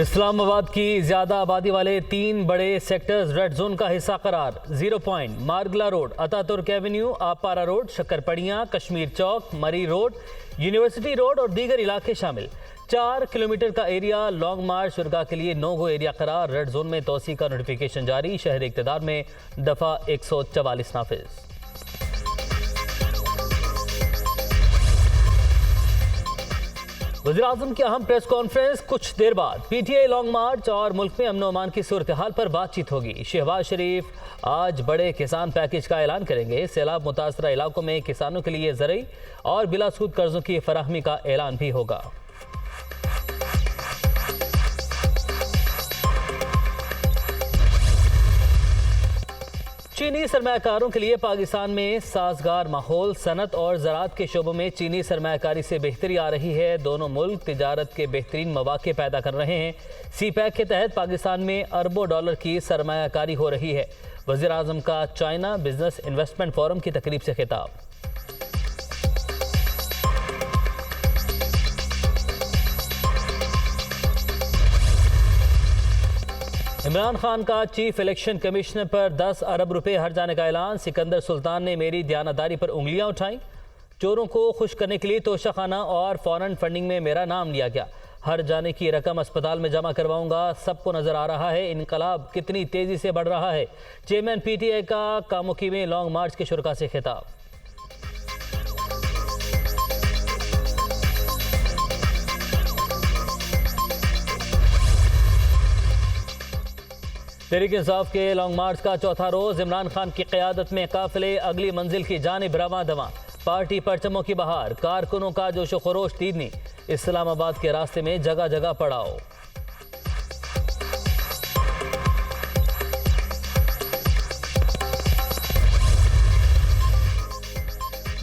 इस्लामाबाद की ज्यादा आबादी वाले 3 बड़े सेक्टर्स रेड जोन का हिस्सा करार। 0 point, Margalla road, Ataturk avenue, Aabpara road, शक्करपड़ियाँ, Kashmir Chowk, Murree road, university road और दीगर इलाके शामिल। 4 किलोमीटर का एरिया लॉन्ग मार्च शुरगा के लिए नो गो एरिया करार। रेड जोन में तोसी का नोटिफिकेशन जारी। शहर इक़्तिदार में दफा 144 नाफिज। वज़ीर-ए-आज़म की अहम प्रेस कॉन्फ्रेंस। कुछ देर बाद पीटीआई लॉन्ग मार्च और मुल्क में अमन अमान की सूरत हाल पर बातचीत होगी। शहबाज शरीफ आज बड़े किसान पैकेज का ऐलान करेंगे। सैलाब मुतासरा इलाकों में किसानों के लिए ज़रई और बिलासूद कर्जों की फराहमी का ऐलान भी होगा। चीनी सरमायाकारों के लिए पाकिस्तान में साजगार माहौल। सनत और ज़राअत के शोबों में चीनी सरमायाकारी से बेहतरी आ रही है। दोनों मुल्क तिजारत के बेहतरीन मौके पैदा कर रहे हैं। सी पैक के तहत पाकिस्तान में अरबों डॉलर की सरमायाकारी हो रही है। वज़ीर-ए-आज़म का चाइना बिजनेस इन्वेस्टमेंट फोरम की तकरीब से खिताब। इमरान खान का चीफ इलेक्शन कमिश्नर पर 10 अरब रुपए हर जाने का ऐलान। सिकंदर सुल्तान ने मेरी दयानतदारी पर उंगलियां उठाई। चोरों को खुश करने के लिए तोशाखाना और फॉरेन फंडिंग में मेरा नाम लिया गया। हर जाने की रकम अस्पताल में जमा करवाऊंगा। सबको नजर आ रहा है इनकलाब कितनी तेजी से बढ़ रहा है। चेयरमैन पीटीआई का कामुकी में लॉन्ग मार्च के शुरका से खिताब। तहरीक इंसाफ के लॉन्ग मार्च का चौथा रोज। इमरान खान की क़यादत में काफिले अगली मंजिल की जानिब रवां दवां। पार्टी परचमों की बहार, कारकुनों का जोशो खरोश तीदनी। इस्लामाबाद के रास्ते में जगह जगह पड़ाव।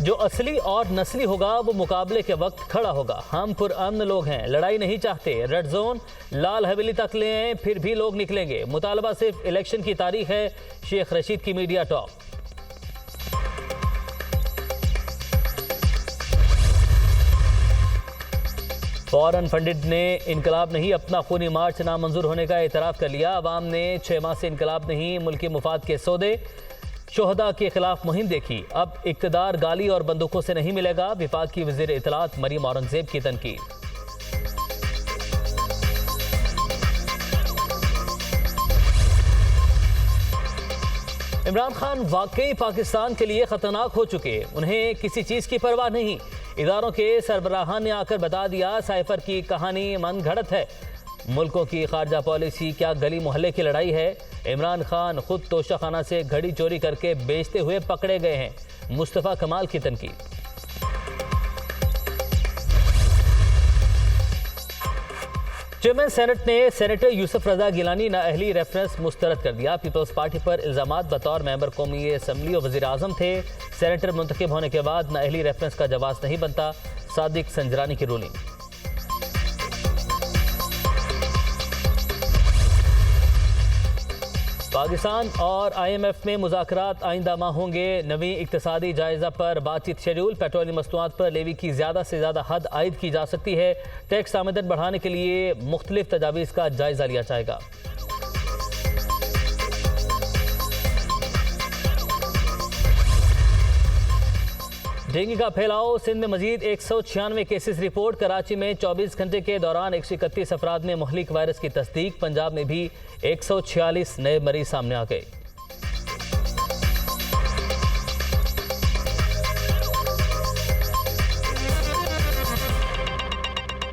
जो असली और नस्ली होगा वो मुकाबले के वक्त खड़ा होगा। हम पुरअमन लोग हैं, लड़ाई नहीं चाहते। रेड जोन लाल हवेली तक ले आए फिर भी लोग निकलेंगे। मुतालबा सिर्फ इलेक्शन की तारीख है। शेख रशीद की मीडिया टॉक। फॉरेन फंडिड ने इनकलाब नहीं, अपना खूनी मार्च नामंजूर होने का एतराफ़ कर लिया। अवाम ने 6 माह से इनकलाब नहीं, मुल्की मुफाद के सौदे, शोहदा के खिलाफ मुहिम देखी। अब इक़्तिदार गाली और बंदूकों से नहीं मिलेगा। विफाक की वज़ीर इत्तलात मरीम औरंगज़ेब की तनकीद। इमरान खान वाकई पाकिस्तान के लिए खतरनाक हो चुके। उन्हें किसी चीज़ की परवाह नहीं। इदारों के सरबराहान ने आकर बता दिया साइफर की कहानी मन घड़त है। मुल्कों की खारजा पॉलिसी क्या गली मोहल्ले की लड़ाई है। इमरान खान खुद तोशाखाना से घड़ी चोरी करके बेचते हुए पकड़े गए हैं। मुस्तफ़ा कमाल की तनकीद। चेयरमैन सेनेट ने सेनेटर यूसुफ रजा गिलानी नाअहली रेफरेंस मुस्तरद कर दिया। पीपल्स पार्टी पर इल्जामात बतौर मेंबर कौमी असम्बली और वज़ीर-ए-आज़म थे। सेनेटर मुंतखब होने के बाद नाअहली रेफरेंस का जवाब नहीं बनता। सादिक संजरानी की रूलिंग। पाकिस्तान और IMF में मुज़ाकरात आइंदा माह होंगे। नवी इक्तिसादी जायज़ा पर बातचीत शेड्यूल। पेट्रोलियम मसनूआत पर लेवी की ज़्यादा से ज़्यादा हद आयद की जा सकती है। टैक्स आमदन बढ़ाने के लिए मुख्तलिफ तजावीज़ का जायज़ा लिया जाएगा। डेंगू का फैलाव। सिंध में मजीद 196 केसेस रिपोर्ट। कराची में 24 घंटे के दौरान 131 अफराद में मुहलिक वायरस की तस्दीक। पंजाब में भी 146 नए मरीज सामने आ गए।